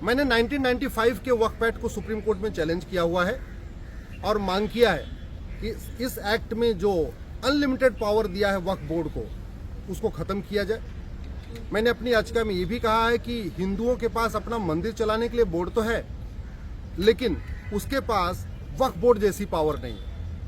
मैंने 1995 के वक्फ एक्ट को सुप्रीम कोर्ट में चैलेंज किया हुआ है और मांग किया है कि इस एक्ट में जो अनलिमिटेड पावर दिया है वक्फ बोर्ड को, उसको खत्म किया जाए। मैंने अपनी याचिका में ये भी कहा है कि हिंदुओं के पास अपना मंदिर चलाने के लिए बोर्ड तो है, लेकिन उसके पास वक्फ बोर्ड जैसी पावर नहीं।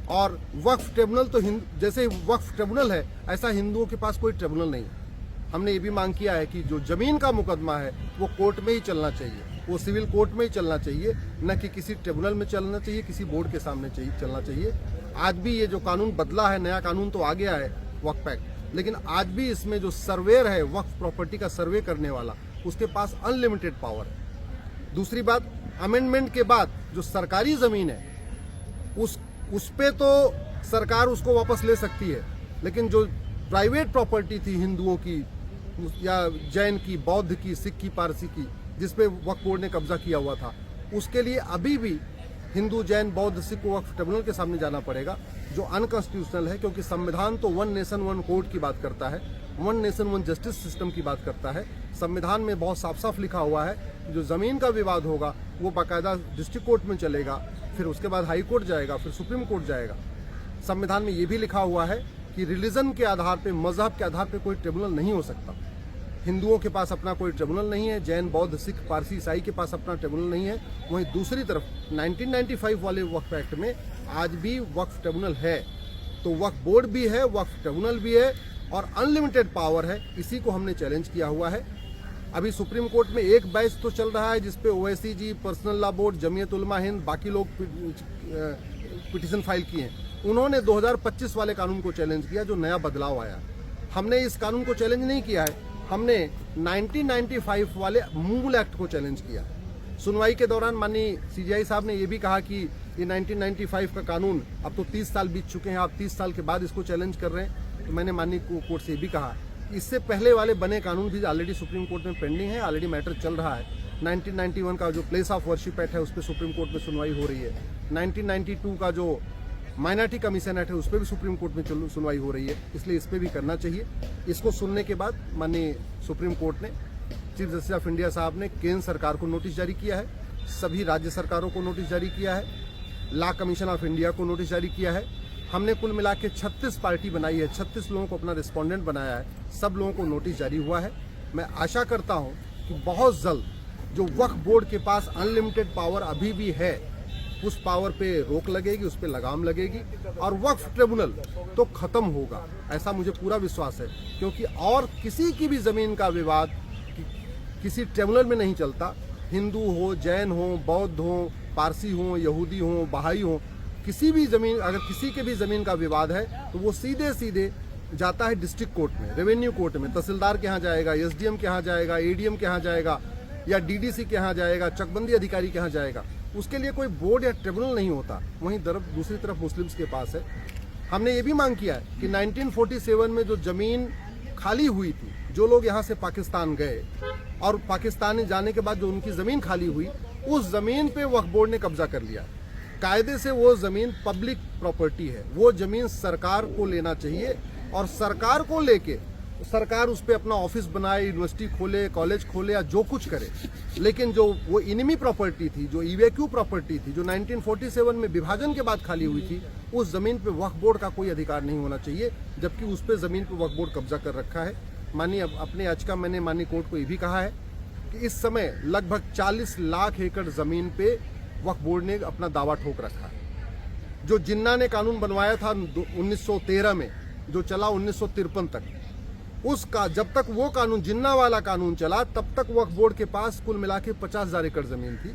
और वक्फ ट्रिब्यूनल तो जैसे वक्फ ट्रिब्यूनल है, ऐसा हिंदुओं के पास कोई ट्रिब्यूनल नहीं है। हमने ये भी मांग किया है कि जो जमीन का मुकदमा है वो कोर्ट में ही चलना चाहिए, वो सिविल कोर्ट में ही चलना चाहिए, न कि किसी ट्रिब्यूनल में चलना चाहिए, किसी बोर्ड के सामने चलना चाहिए। आज भी ये जो कानून बदला है, नया कानून तो आ गया है वक्फ एक्ट, लेकिन आज भी इसमें जो सर्वेयर है, वक्फ प्रॉपर्टी का सर्वे करने वाला, उसके पास अनलिमिटेड पावर है। दूसरी बात, अमेंडमेंट के बाद जो सरकारी जमीन है उस पे तो सरकार उसको वापस ले सकती है, लेकिन जो प्राइवेट प्रॉपर्टी थी हिंदुओं की या जैन की, बौद्ध की, सिख की, पारसी की, जिसपे वक्फ बोर्ड ने कब्जा किया हुआ था, उसके लिए अभी भी हिंदू, जैन, बौद्ध, सिख को वक्फ ट्रिब्यूनल के सामने जाना पड़ेगा, जो अनकॉन्स्टिट्यूशनल है। क्योंकि संविधान तो वन नेशन वन कोर्ट की बात करता है, one nation one justice system की बात करता है। संविधान में बहुत साफ साफ लिखा हुआ है कि जो जमीन का विवाद होगा वो बाकायदा डिस्ट्रिक्ट कोर्ट में चलेगा, फिर उसके बाद हाई कोर्ट जाएगा, फिर सुप्रीम कोर्ट जाएगा। संविधान में ये भी लिखा हुआ है कि रिलीजन के आधार पे, मजहब के आधार पे कोई ट्रिब्यूनल नहीं हो सकता। हिंदुओं के पास अपना कोई ट्रिब्यूनल नहीं है, जैन, बौद्ध, सिख, पारसी, ईसाई के पास अपना ट्रिब्यूनल नहीं है। वहीं दूसरी तरफ 1995 वाले वक्फ एक्ट में आज भी वक्फ ट्रिब्यूनल है, तो वक्फ बोर्ड भी है, वक्फ ट्रिब्यूनल भी है और अनलिमिटेड पावर है। इसी को हमने चैलेंज किया हुआ है। अभी सुप्रीम कोर्ट में एक बैच तो चल रहा है जिसपे ओवैसी जी, personal law board, Jamiat Ulama Hind, बाकी लोग पिटीशन फाइल किए हैं। उन्होंने 2025 वाले कानून को चैलेंज किया जो नया बदलाव आया। हमने इस कानून को चैलेंज नहीं किया है, हमने 1995 वाले मूल एक्ट को चैलेंज किया। सुनवाई के दौरान माननीय सीजीआई साहब ने यह भी कहा कि ये 1995 का कानून, अब तो 30 साल बीत चुके हैं, आप 30 साल के बाद इसको चैलेंज कर रहे हैं। तो मैंने माननीय कोर्ट से ये भी कहा, इससे पहले वाले बने कानून भी ऑलरेडी सुप्रीम कोर्ट में पेंडिंग है, ऑलरेडी मैटर चल रहा है। 1991 का जो प्लेस ऑफ वर्शिप एक्ट है उस पर सुप्रीम कोर्ट में सुनवाई हो रही है। 1992 का जो माइनॉरिटी कमीशन एक्ट है उस पर भी सुप्रीम कोर्ट में सुनवाई हो रही है, इसलिए इस पर भी करना चाहिए। इसको सुनने के बाद माननीय सुप्रीम कोर्ट ने, चीफ जस्टिस ऑफ इंडिया साहब ने केंद्र सरकार को नोटिस जारी किया है, सभी राज्य सरकारों को नोटिस जारी किया है, लॉ कमीशन ऑफ इंडिया को नोटिस जारी किया है। हमने कुल मिला के 36 पार्टी बनाई है, 36 लोगों को अपना रिस्पोंडेंट बनाया है, सब लोगों को नोटिस जारी हुआ है। मैं आशा करता हूं कि बहुत जल्द जो वक्फ बोर्ड के पास अनलिमिटेड पावर अभी भी है, उस पावर पे रोक लगेगी, उस पे लगाम लगेगी और वक्फ ट्रिब्यूनल तो खत्म होगा, ऐसा मुझे पूरा विश्वास है। क्योंकि और किसी की भी जमीन का विवाद किसी ट्रिब्यूनल में नहीं चलता। हिंदू हो, जैन हो, बौद्ध हो, पारसी हो, यहूदी हो, बहाई हो, किसी भी जमीन, अगर किसी के भी जमीन का विवाद है तो वो सीधे सीधे जाता है डिस्ट्रिक्ट कोर्ट में, रेवेन्यू कोर्ट में, तहसीलदार के यहाँ जाएगा, एसडीएम के यहाँ जाएगा, एडीएम के यहाँ जाएगा या डीडीसी के यहाँ जाएगा, चकबंदी अधिकारी के यहाँ जाएगा। उसके लिए कोई बोर्ड या ट्रिब्यूनल नहीं होता। वहीं दूसरी तरफ मुस्लिम्स के पास है। हमने ये भी मांग किया है कि 1947 में जो जमीन खाली हुई थी, जो लोग यहाँ से पाकिस्तान गए और पाकिस्तान जाने के बाद जो उनकी जमीन खाली हुई, उस जमीन पे वक्फ बोर्ड ने कब्जा कर लिया। कायदे से वो जमीन पब्लिक प्रॉपर्टी है, वो जमीन सरकार को लेना चाहिए और सरकार को लेके सरकार उस पर अपना ऑफिस बनाए, यूनिवर्सिटी खोले, कॉलेज खोले या जो कुछ करे। लेकिन जो वो इनमी प्रॉपर्टी थी, जो इवेक्यू प्रॉपर्टी थी, जो 1947 में विभाजन के बाद खाली हुई थी, उस जमीन पे वक्फ बोर्ड का कोई अधिकार नहीं होना चाहिए, जबकि उस पे जमीन पे वक्फ बोर्ड कब्जा कर रखा है। माननीय अपने याचिका मैंने माननीय कोर्ट को ये भी कहा है कि इस समय लगभग 40 लाख एकड़ जमीन पे वक्फ बोर्ड ने अपना दावा ठोक रखा है। जो जिन्ना ने कानून बनवाया था 1913 में, जो चला 1953 तक, उसका जब तक वो कानून, जिन्ना वाला कानून चला, तब तक वक्फ बोर्ड के पास कुल मिला के 50,000 एकड़ जमीन थी।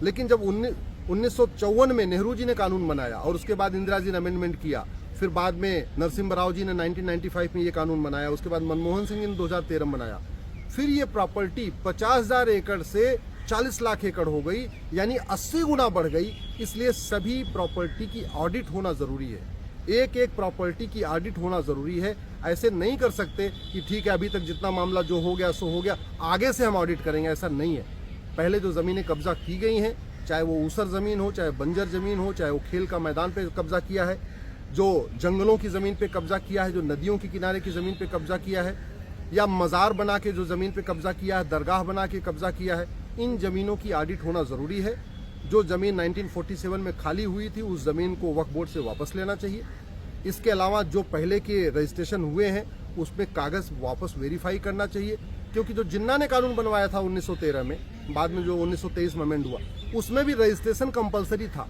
लेकिन जब 1954 में नेहरू जी ने कानून बनाया और उसके बाद इंदिरा जी ने अमेंडमेंट किया, फिर बाद में नरसिम्हा राव जी ने 1995 में ये कानून बनाया, उसके बाद मनमोहन सिंह ने 2013 में बनाया, फिर ये प्रॉपर्टी 50,000 एकड़ से 40 लाख एकड़ हो गई, यानी 80 गुना बढ़ गई। इसलिए सभी प्रॉपर्टी की ऑडिट होना जरूरी है, एक एक प्रॉपर्टी की ऑडिट होना जरूरी है। ऐसे नहीं कर सकते कि ठीक है अभी तक जितना मामला जो हो गया सो हो गया, आगे से हम ऑडिट करेंगे, ऐसा नहीं है। पहले जो जमीनें कब्जा की गई हैं, चाहे वो ऊसर जमीन हो, चाहे बंजर जमीन हो, चाहे वो खेल का मैदान पे कब्जा किया है, जो जंगलों की जमीन पे कब्जा किया है, जो नदियों के किनारे की जमीन पे कब्जा किया है, या मजार बना के जो जमीन पे कब्जा किया है, दरगाह बना के कब्जा किया है, इन ज़मीनों की ऑडिट होना ज़रूरी है। जो ज़मीन 1947 में खाली हुई थी उस ज़मीन को वक्फ बोर्ड से वापस लेना चाहिए। इसके अलावा जो पहले के रजिस्ट्रेशन हुए हैं उसमें कागज़ वापस वेरीफाई करना चाहिए, क्योंकि जो जिन्ना ने कानून बनवाया था 1913 में, बाद में जो 1923 में अमेंड हुआ, उसमें भी रजिस्ट्रेशन कंपलसरी था।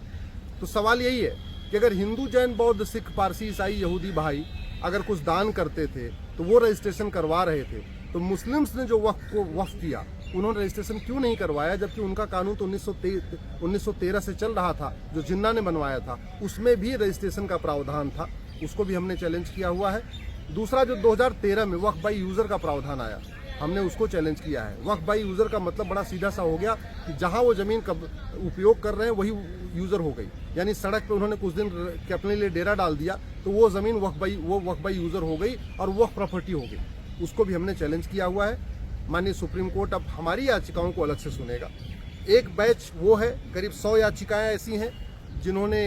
तो सवाल यही है कि अगर हिंदू, जैन, बौद्ध, सिख, पारसी, ईसाई, यहूदी भाई अगर कुछ दान करते थे तो वो रजिस्ट्रेशन करवा रहे थे, तो मुस्लिम्स ने जो वक्फ को वक्फ किया उन्होंने रजिस्ट्रेशन क्यों नहीं करवाया, जबकि उनका कानून तो 1913 से चल रहा था। जो जिन्ना ने बनवाया था उसमें भी रजिस्ट्रेशन का प्रावधान था, उसको भी हमने चैलेंज किया हुआ है। दूसरा, जो 2013 में वक्फ बाई यूज़र का प्रावधान आया, हमने उसको चैलेंज किया है। वक्फ बाई यूज़र का मतलब बड़ा सीधा सा हो गया कि जहां वो ज़मीन उपयोग कर रहे हैं वही यूज़र हो गई, यानी सड़क पे उन्होंने कुछ दिन के अपने लिए डेरा डाल दिया तो वो ज़मीन वक्फ बाई यूज़र हो गई और वक्फ प्रॉपर्टी हो गई। उसको भी हमने चैलेंज किया हुआ है। माननीय सुप्रीम कोर्ट अब हमारी याचिकाओं को अलग से सुनेगा। एक बैच वो है, करीब 100 याचिकाएं ऐसी हैं जिन्होंने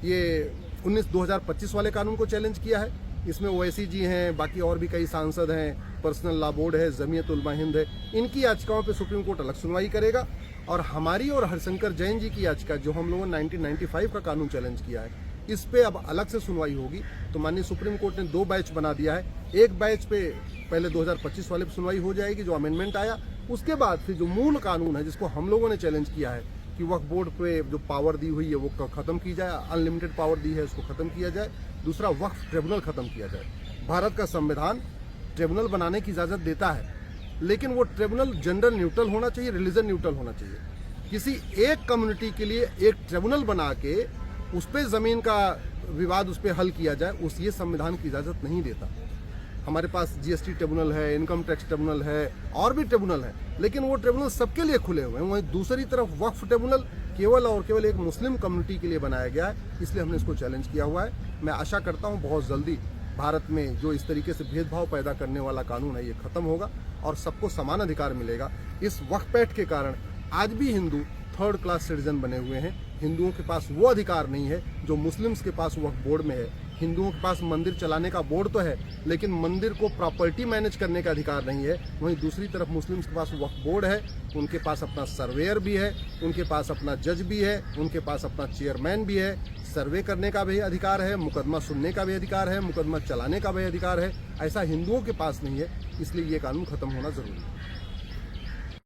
ये 2025 वाले कानून को चैलेंज किया है। इसमें ओवैसी जी हैं, बाकी और भी कई सांसद हैं, पर्सनल लॉ बोर्ड है, जमीयत उलमा हिंद है। इनकी याचिकाओं पे सुप्रीम कोर्ट अलग सुनवाई करेगा। और हमारी और हरिशंकर जैन जी की याचिका, जो हम लोगों ने 1995 का कानून चैलेंज किया है, इस पे अब अलग से सुनवाई होगी। तो माननीय सुप्रीम कोर्ट ने 2 बैच बना दिया है। एक बैच पे पहले 2025 वाले पे सुनवाई हो जाएगी, जो अमेंडमेंट आया। उसके बाद फिर जो मूल कानून है जिसको हम लोगों ने चैलेंज किया है कि वक्फ बोर्ड पे जो पावर दी हुई है वो खत्म की जाए, अनलिमिटेड पावर दी है उसको खत्म किया जाए। दूसरा, वक्फ ट्रिब्यूनल खत्म किया जाए। भारत का संविधान ट्रिब्यूनल बनाने की इजाज़त देता है, लेकिन वो ट्रिब्यूनल जेंडर न्यूट्रल होना चाहिए, रिलीजन न्यूट्रल होना चाहिए। किसी एक कम्युनिटी के लिए एक ट्रिब्यूनल बना के उस पर ज़मीन का विवाद उस पर हल किया जाए, ये संविधान की इजाज़त नहीं देता। हमारे पास जीएसटी ट्रिब्यूनल है, इनकम टैक्स ट्रिब्यूनल है, और भी ट्रिब्यूनल है, लेकिन वो ट्रिब्यूनल सबके लिए खुले हुए हैं। वहीं दूसरी तरफ वक्फ ट्रिब्यूनल केवल और केवल एक मुस्लिम कम्युनिटी के लिए बनाया गया है, इसलिए हमने इसको चैलेंज किया हुआ है। मैं आशा करता हूँ बहुत जल्दी भारत में जो इस तरीके से भेदभाव पैदा करने वाला कानून है ये खत्म होगा और सबको समान अधिकार मिलेगा। इस वक्फ एक्ट के कारण आज भी हिंदू 3rd क्लास सिटीजन बने हुए हैं। हिंदुओं के पास वो अधिकार नहीं है जो मुस्लिम्स के पास वक्फ बोर्ड में है। हिंदुओं के पास मंदिर चलाने का बोर्ड तो है, लेकिन मंदिर को प्रॉपर्टी मैनेज करने का अधिकार नहीं है। वहीं दूसरी तरफ मुस्लिम्स के पास वक्फ बोर्ड है, उनके पास अपना सर्वेयर भी है, उनके पास अपना जज भी है, उनके पास अपना चेयरमैन भी है, सर्वे करने का भी अधिकार है, मुकदमा सुनने का भी अधिकार है, मुकदमा चलाने का भी अधिकार है। ऐसा हिंदुओं के पास नहीं है, इसलिए ये कानून खत्म होना जरूरी है।